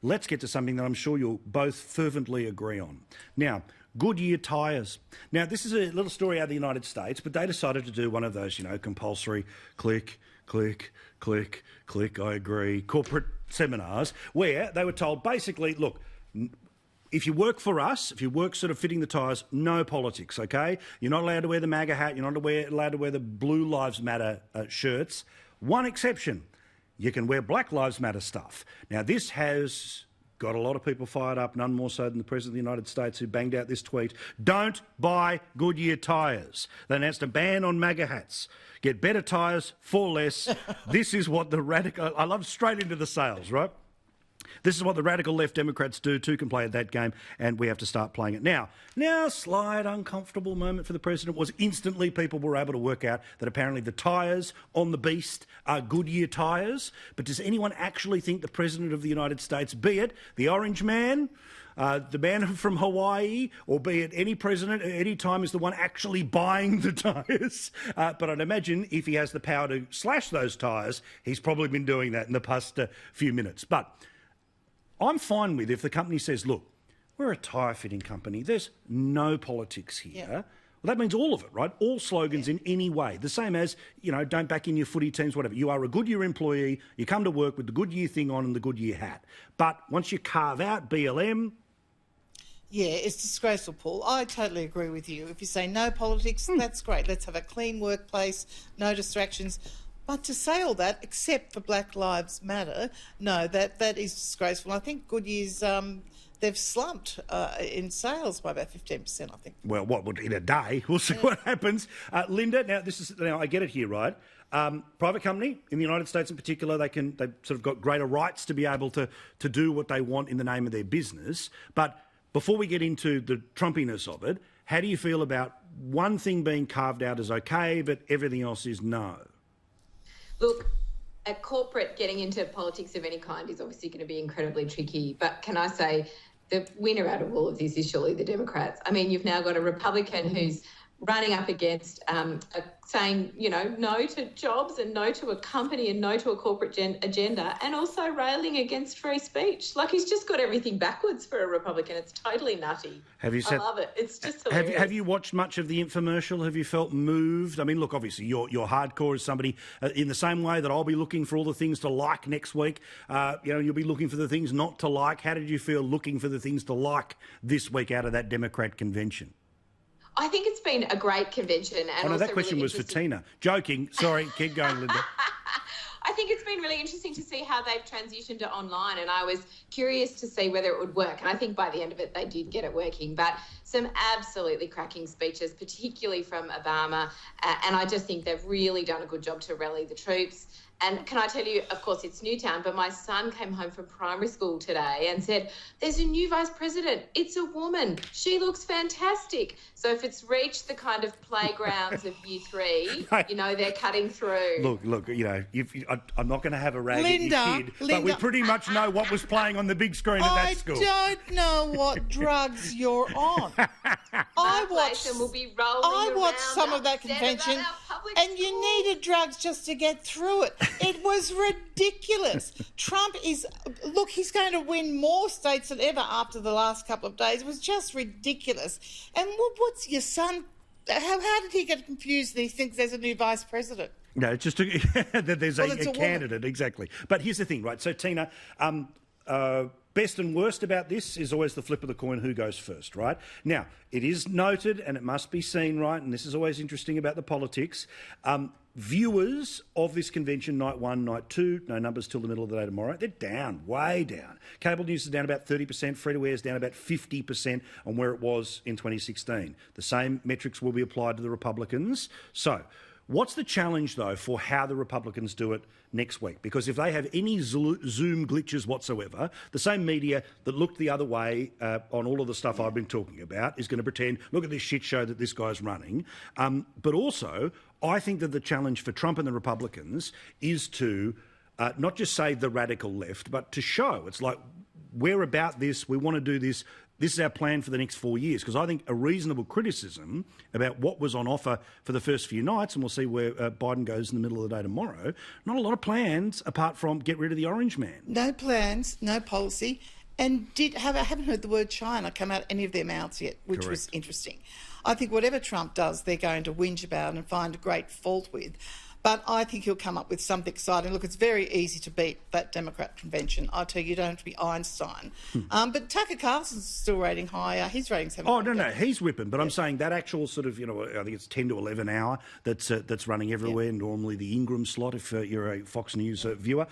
let's get to something that I'm sure you'll both fervently agree on. Now, Goodyear tyres. Now, this is a little story out of the United States, but they decided to do one of those, compulsory click, click, click, click, I agree, corporate seminars where they were told basically, look, if you work for us, if you work sort of fitting the tyres, no politics, okay? You're not allowed to wear the MAGA hat. You're not allowed to wear the Blue Lives Matter shirts. One exception, you can wear Black Lives Matter stuff. Now, this has got a lot of people fired up, none more so than the President of the United States, who banged out this tweet: don't buy Goodyear tyres. They announced a ban on MAGA hats. Get better tyres for less. This is what the radical... I love straight into the sales, right? This is what the radical left Democrats do. Two can play at that game, and we have to start playing it now. Now, slight uncomfortable moment for the president was instantly people were able to work out that apparently the tyres on the beast are Goodyear tyres. But does anyone actually think the President of the United States, be it the orange man, the man from Hawaii, or be it any president at any time, is the one actually buying the tyres? But I'd imagine if he has the power to slash those tyres, he's probably been doing that in the past few minutes. But I'm fine with if the company says, look, we're a tyre fitting company, there's no politics here. Yeah. Well, that means all of it, right? All slogans in any way. The same as, don't back in your footy teams, whatever. You are a Goodyear employee, you come to work with the Goodyear thing on and the Goodyear hat. But once you carve out BLM... Yeah, it's disgraceful, Paul. I totally agree with you. If you say no politics, that's great. Let's have a clean workplace, no distractions. But to say all that, except for Black Lives Matter, no, that is disgraceful. I think Goodyear's, they've slumped in sales by about 15%, I think. Well, in a day? We'll see what happens. Linda, now I get it here, right? Private company, in the United States in particular, they've sort of got greater rights to be able to do what they want in the name of their business. But before we get into the Trumpiness of it, how do you feel about one thing being carved out as okay, but everything else is no? Look, a corporate getting into politics of any kind is obviously going to be incredibly tricky. But can I say the winner out of all of this is surely the Democrats. I mean, you've now got a Republican who's running up against saying, no to jobs and no to a company and no to a corporate agenda, and also railing against free speech. Like, he's just got everything backwards for a Republican. It's totally nutty. I love it. It's just hilarious. Have you watched much of the infomercial? Have you felt moved? I mean, look, obviously you're hardcore as somebody in the same way that I'll be looking for all the things to like next week. You'll be looking for the things not to like. How did you feel looking for the things to like this week out of that Democrat convention? I think it's been a great convention. And that question was for Teena. Joking. Sorry, keep going, Linda. I think it's been really interesting to see how they've transitioned to online, and I was curious to see whether it would work. And I think by the end of it, they did get it working. But some absolutely cracking speeches, particularly from Obama. And I just think they've really done a good job to rally the troops. And can I tell you, of course, it's Newtown, but my son came home from primary school today and said, there's a new vice president. It's a woman. She looks fantastic. So if it's reached the kind of playgrounds of year 3, they're cutting through. Look, I'm not going to have a rag at your kid, but we pretty much know what was playing on the big screen at that school. I don't know what drugs you're on. I watched some of that convention, and you needed drugs just to get through it. It was ridiculous. Trump he's going to win more states than ever after the last couple of days. It was just ridiculous. And what's your son, how did he get confused that he thinks there's a new vice president? No, it's just that there's a candidate, woman. Exactly. But here's the thing, right? So, Teena, best and worst about this is always the flip of the coin, who goes first, right? Now, it is noted, and it must be seen, right, and this is always interesting about the politics, viewers of this convention, night 1, night 2, no numbers till the middle of the day tomorrow, they're down, way down. Cable news is down about 30%, free-to-air is down about 50% on where it was in 2016. The same metrics will be applied to the Republicans. So, what's the challenge, though, for how the Republicans do it next week? Because if they have any Zoom glitches whatsoever, the same media that looked the other way on all of the stuff I've been talking about is going to pretend, look at this shit show that this guy's running. But also, I think that the challenge for Trump and the Republicans is to not just say the radical left, but to show. It's like, we're about this, we want to do this, this is our plan for the next 4 years. Because I think a reasonable criticism about what was on offer for the first few nights, and we'll see where Biden goes in the middle of the day tomorrow, not a lot of plans apart from get rid of the orange man. No plans, no policy. And I haven't heard the word China come out any of their mouths yet, which was interesting. I think whatever Trump does, they're going to whinge about and find a great fault with. But I think he'll come up with something exciting. Look, it's very easy to beat that Democrat convention. I tell you, you don't have to be Einstein. But Tucker Carlson's still rating higher. His ratings haven't. Oh, no, he's whipping. But I'm saying that actual sort of, I think it's 10 to 11 hour that's running everywhere, normally the Ingram slot if you're a Fox News viewer.